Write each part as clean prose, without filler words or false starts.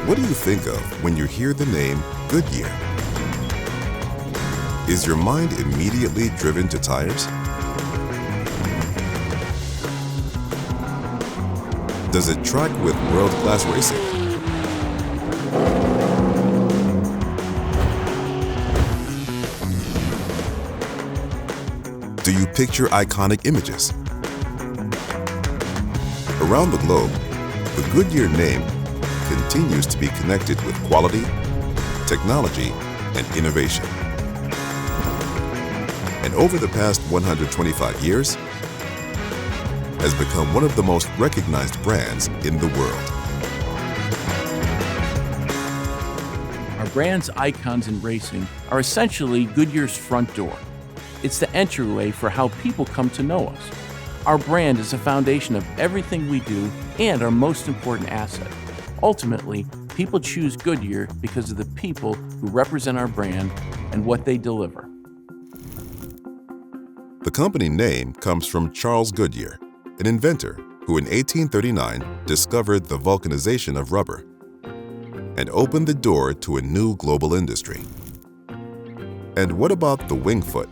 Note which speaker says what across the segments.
Speaker 1: What do you think of when you hear the name Goodyear? Is your mind immediately driven to tires? Does it track with world-class racing? Do you picture iconic images? Around the globe, the Goodyear name continues to be connected with quality, technology, and innovation. And over the past 125 years, has become one of the most recognized brands in the world.
Speaker 2: Our brand's icons in racing are essentially Goodyear's front door. It's the entryway for how people come to know us. Our brand is the foundation of everything we do and our most important asset. Ultimately, people choose Goodyear because of the people who represent our brand and what they deliver.
Speaker 1: The company name comes from Charles Goodyear, an inventor who in 1839 discovered the vulcanization of rubber and opened the door to a new global industry. And what about the Wingfoot?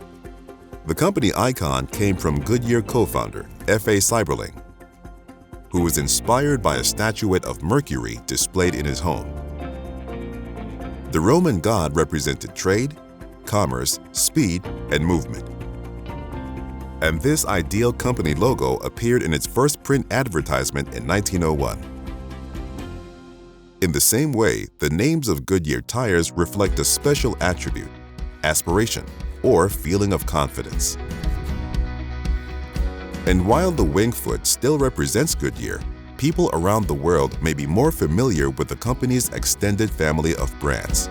Speaker 1: The company icon came from Goodyear co-founder F.A. Seiberling, who was inspired by a statuette of Mercury displayed in his home. The Roman god represented trade, commerce, speed, and movement. And this ideal company logo appeared in its first print advertisement in 1901. In the same way, the names of Goodyear tires reflect a special attribute, aspiration, or feeling of confidence. And while the Wingfoot still represents Goodyear, people around the world may be more familiar with the company's extended family of brands.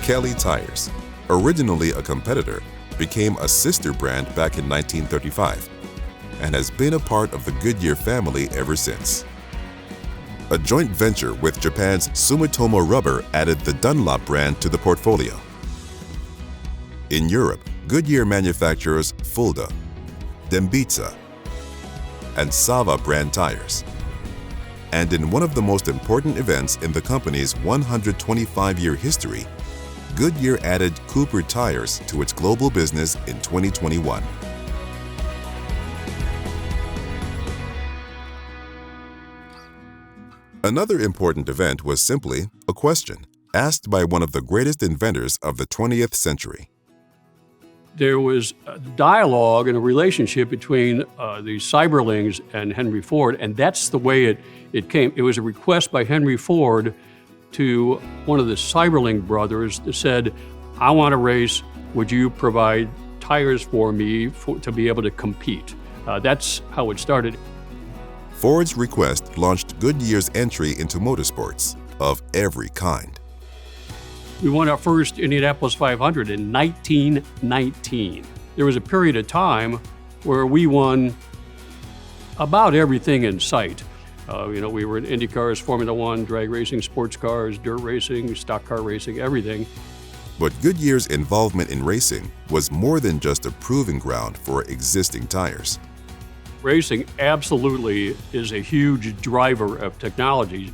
Speaker 1: Kelly Tires, originally a competitor, became a sister brand back in 1935 and has been a part of the Goodyear family ever since. A joint venture with Japan's Sumitomo Rubber added the Dunlop brand to the portfolio. In Europe, Goodyear manufactures Fulda, Dębica, and Sava brand tires. And in one of the most important events in the company's 125-year history, Goodyear added Cooper tires to its global business in 2021. Another important event was simply a question asked by one of the greatest inventors of the 20th century.
Speaker 3: There was a dialogue and a relationship between the Seiberlings and Henry Ford, and that's the way it came. It was a request by Henry Ford to one of the Seiberling brothers that said, I want to race, would you provide tires for me to be able to compete? That's how it started.
Speaker 1: Ford's request launched Goodyear's entry into motorsports of every kind.
Speaker 3: We won our first Indianapolis 500 in 1919. There was a period of time where we won about everything in sight. We were in Indy cars, Formula One, drag racing, sports cars, dirt racing, stock car racing, everything.
Speaker 1: But Goodyear's involvement in racing was more than just a proving ground for existing tires.
Speaker 3: Racing absolutely is a huge driver of technology.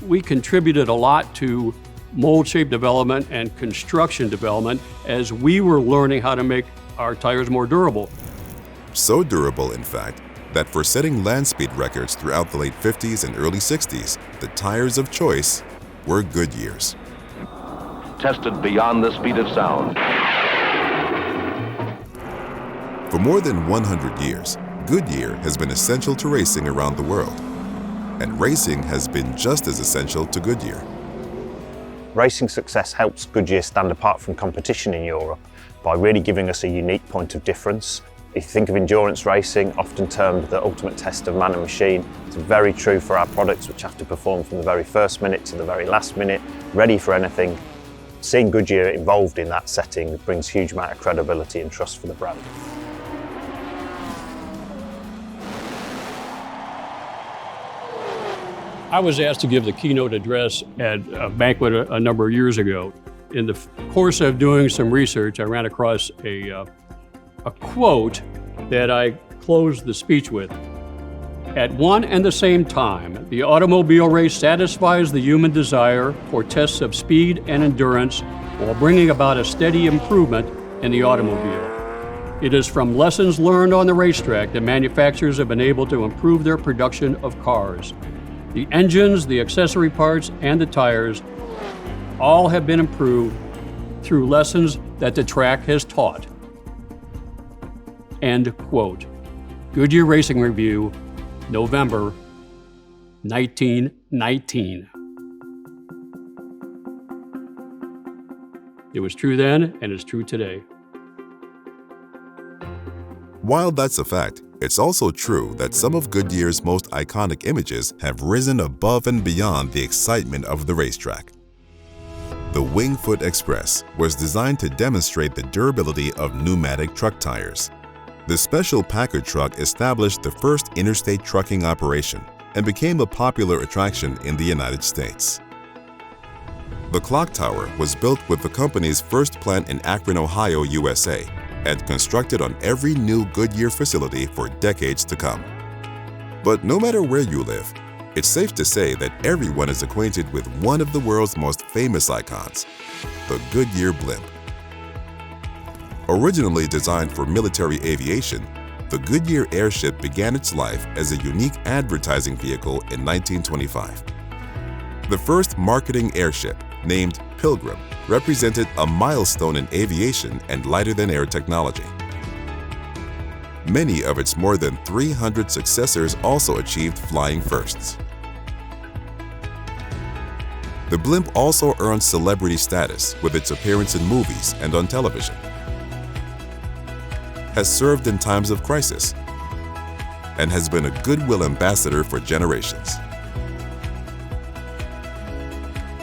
Speaker 3: We contributed a lot to mold shape development and construction development as we were learning how to make our tires more durable.
Speaker 1: So durable, in fact, that for setting land speed records throughout the late 50s and early 60s, the tires of choice were Goodyear's.
Speaker 4: Tested beyond the speed of sound.
Speaker 1: For more than 100 years, Goodyear has been essential to racing around the world. And racing has been just as essential to Goodyear.
Speaker 5: Racing success helps Goodyear stand apart from competition in Europe by really giving us a unique point of difference. If you think of endurance racing, often termed the ultimate test of man and machine, it's very true for our products, which have to perform from the very first minute to the very last minute, ready for anything. Seeing Goodyear involved in that setting brings huge amount of credibility and trust for the brand.
Speaker 3: I was asked to give the keynote address at a banquet a number of years ago. In the course of doing some research, I ran across a quote that I closed the speech with. At one and the same time, the automobile race satisfies the human desire for tests of speed and endurance while bringing about a steady improvement in the automobile. It is from lessons learned on the racetrack that manufacturers have been able to improve their production of cars. The engines, the accessory parts, and the tires all have been improved through lessons that the track has taught. End quote. Goodyear Racing Review, November 1919. It was true then, and it's true today.
Speaker 1: While that's a fact, it's also true that some of Goodyear's most iconic images have risen above and beyond the excitement of the racetrack. The Wingfoot Express was designed to demonstrate the durability of pneumatic truck tires. The special Packard truck established the first interstate trucking operation and became a popular attraction in the United States. The clock tower was built with the company's first plant in Akron, Ohio, USA, and constructed on every new Goodyear facility for decades to come. But no matter where you live, it's safe to say that everyone is acquainted with one of the world's most famous icons, the Goodyear Blimp. Originally designed for military aviation, the Goodyear airship began its life as a unique advertising vehicle in 1925. The first marketing airship, named Pilgrim, represented a milestone in aviation and lighter-than-air technology. Many of its more than 300 successors also achieved flying firsts. The blimp also earned celebrity status with its appearance in movies and on television, has served in times of crisis, and has been a goodwill ambassador for generations.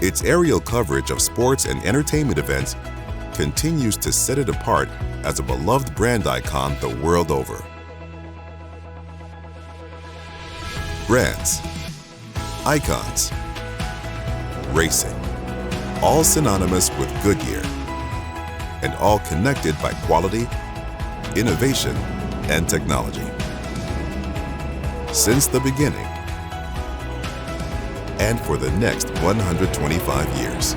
Speaker 1: Its aerial coverage of sports and entertainment events continues to set it apart as a beloved brand icon the world over. Brands, icons, racing, all synonymous with Goodyear, and all connected by quality, innovation, and technology. Since the beginning, and for the next 125 years.